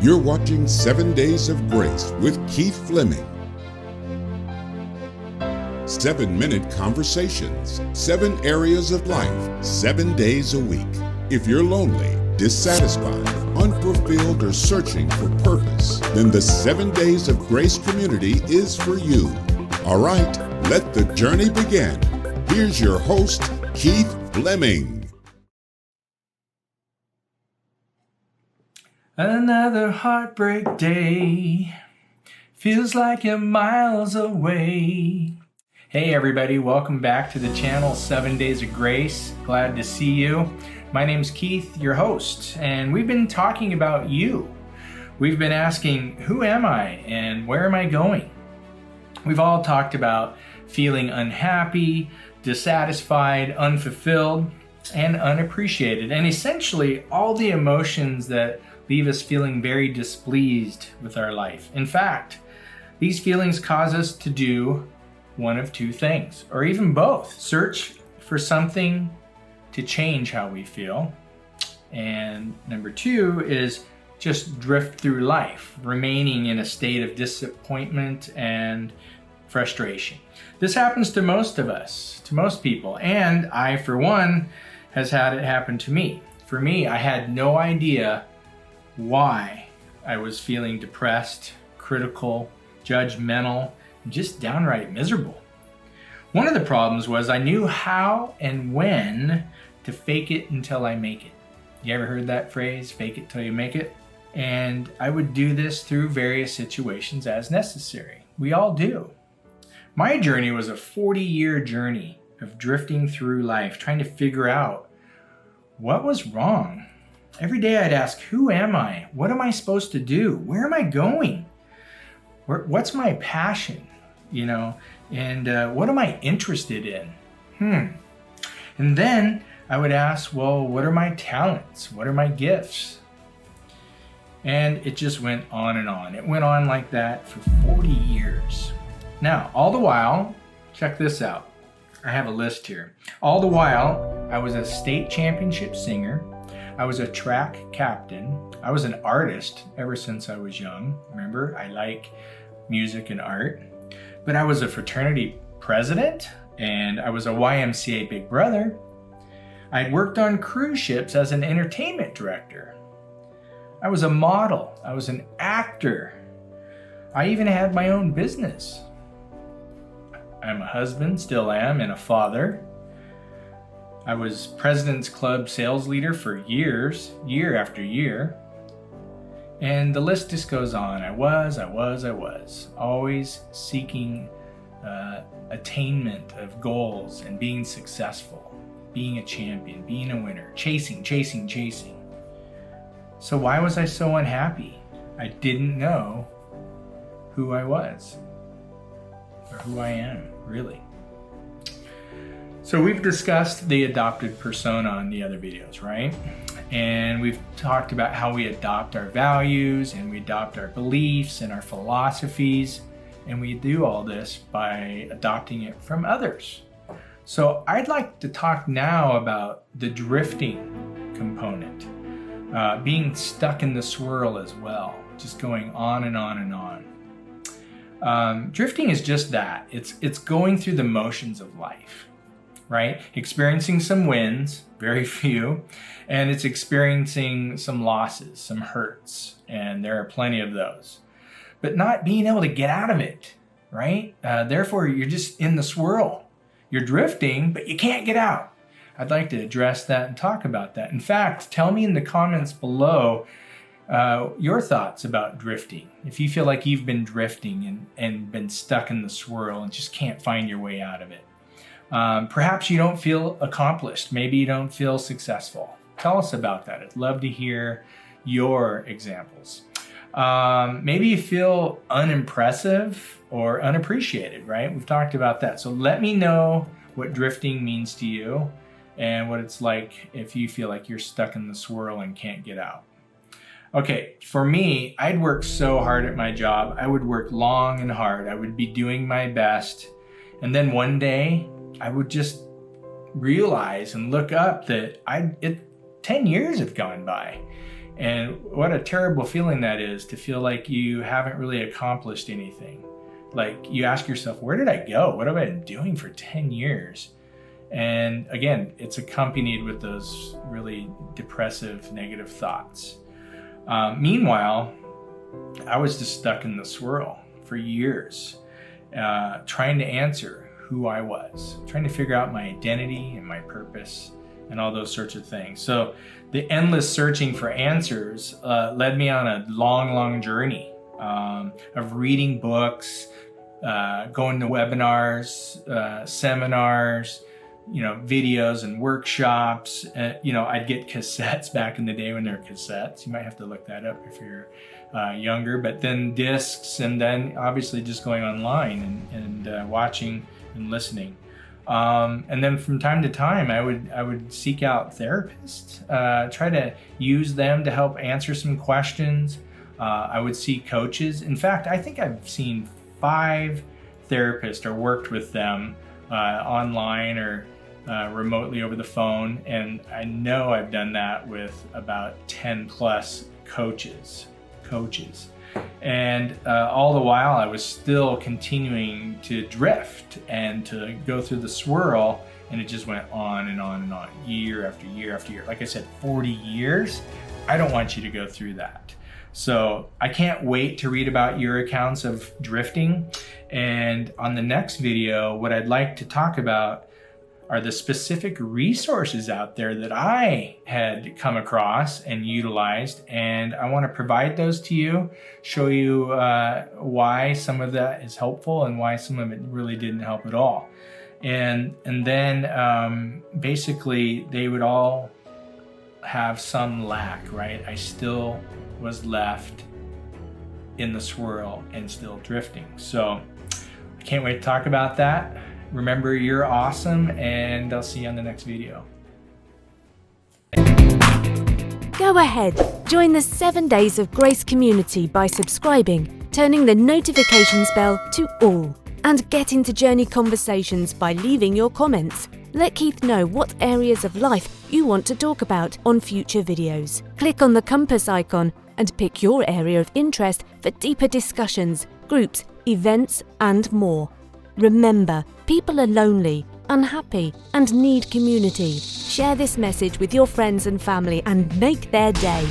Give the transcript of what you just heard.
You're watching 7 Days of Grace with Keith Fleming. 7-minute conversations, 7 areas of life, 7 days a week. If you're lonely, dissatisfied, unfulfilled, or searching for purpose, then the 7 Days of Grace community is for you. All right, let the journey begin. Here's your host, Keith Fleming. Another heartbreak day, feels like you're miles away. Hey everybody, welcome back to the channel 7 Days of Grace. Glad to see you. My name's Keith, your host, and we've been talking about you. We've been asking, who am I and where am I going? We've all talked about feeling unhappy, dissatisfied, unfulfilled, and unappreciated, and essentially all the emotions that leave us feeling very displeased with our life. In fact, these feelings cause us to do one of two things, or even both. Search for something to change how we feel. And number two is just drift through life, remaining in a state of disappointment and frustration. This happens to most of us, to most people, and I, for one, has had it happen to me. For me, I had no idea why I was feeling depressed, critical, judgmental, and just downright miserable. One of the problems was I knew how and when to fake it until I make it. You ever heard that phrase, fake it till you make it? And I would do this through various situations as necessary. We all do. My journey was a 40-year journey of drifting through life, trying to figure out what was wrong. Every day I'd ask, who am I? What am I supposed to do? Where am I going? What's my passion? And what am I interested in? And then I would ask, well, what are my talents? What are my gifts? And it just went on and on. It went on like that for 40 years. Now, all the while, check this out. I have a list here. All the while, I was a state championship singer. I was a track captain. I was an artist ever since I was young. Remember, I like music and art. But I was a fraternity president, and I was a YMCA big brother. I'd worked on cruise ships as an entertainment director. I was a model. I was an actor. I even had my own business. I'm a husband, still am, and a father. I was President's Club sales leader for years, year after year. And the list just goes on. I was, always seeking attainment of goals and being successful, being a champion, being a winner, chasing. So why was I so unhappy? I didn't know who I was, or who I am, really. So we've discussed the adopted persona in the other videos, right? And we've talked about how we adopt our values and we adopt our beliefs and our philosophies, and we do all this by adopting it from others. So I'd like to talk now about the drifting component, being stuck in the swirl as well, just going on and on and on. Drifting is just that. It's going through the motions of life, right? Experiencing some wins, very few, and it's experiencing some losses, some hurts, and there are plenty of those. But not being able to get out of it, right? Therefore, you're just in the swirl. You're drifting, but you can't get out. I'd like to address that and talk about that. In fact, tell me in the comments below your thoughts about drifting. If you feel like you've been drifting and been stuck in the swirl and just can't find your way out of it. Perhaps you don't feel accomplished. Maybe you don't feel successful. Tell us about that. I'd love to hear your examples. Maybe you feel unimpressive or unappreciated, right? We've talked about that. So let me know what drifting means to you and what it's like if you feel like you're stuck in the swirl and can't get out. Okay, for me, I'd work so hard at my job. I would work long and hard. I would be doing my best. And then one day, I would just realize and look up that 10 years have gone by And what a terrible feeling that is, to feel like you haven't really accomplished anything. Like, you ask yourself, where did I go? What have I been doing for 10 years? And again, it's accompanied with those really depressive, negative thoughts. Meanwhile, I was just stuck in the swirl for years, trying to answer who I was, trying to figure out my identity and my purpose and all those sorts of things. So the endless searching for answers led me on a long, long journey of reading books, going to webinars, seminars, videos and workshops. I'd get cassettes back in the day when there were cassettes. You might have to look that up if you're younger, but then discs, and then obviously just going online and watching and listening. And then from time to time, I would seek out therapists, try to use them to help answer some questions. I would see coaches. In fact, I think I've seen 5 therapists or worked with them online or remotely over the phone. And I know I've done that with about 10 plus coaches. And all the while I was still continuing to drift and to go through the swirl, and it just went on and on and on, year after year after year. Like I said, 40 years. I don't want you to go through that. So I can't wait to read about your accounts of drifting. And on the next video, what I'd like to talk about are the specific resources out there that I had come across and utilized. And I want to provide those to you, show you why some of that is helpful and why some of it really didn't help at all. And then basically they would all have some lack, right? I still was left in the swirl and still drifting. So I can't wait to talk about that. Remember, you're awesome, and I'll see you on the next video. Go ahead, join the 7 Days of Grace community by subscribing, turning the notifications bell to all, and get into journey conversations by leaving your comments. Let Keith know what areas of life you want to talk about on future videos. Click on the compass icon and pick your area of interest for deeper discussions, groups, events, and more. Remember, people are lonely, unhappy, and need community. Share this message with your friends and family and make their day.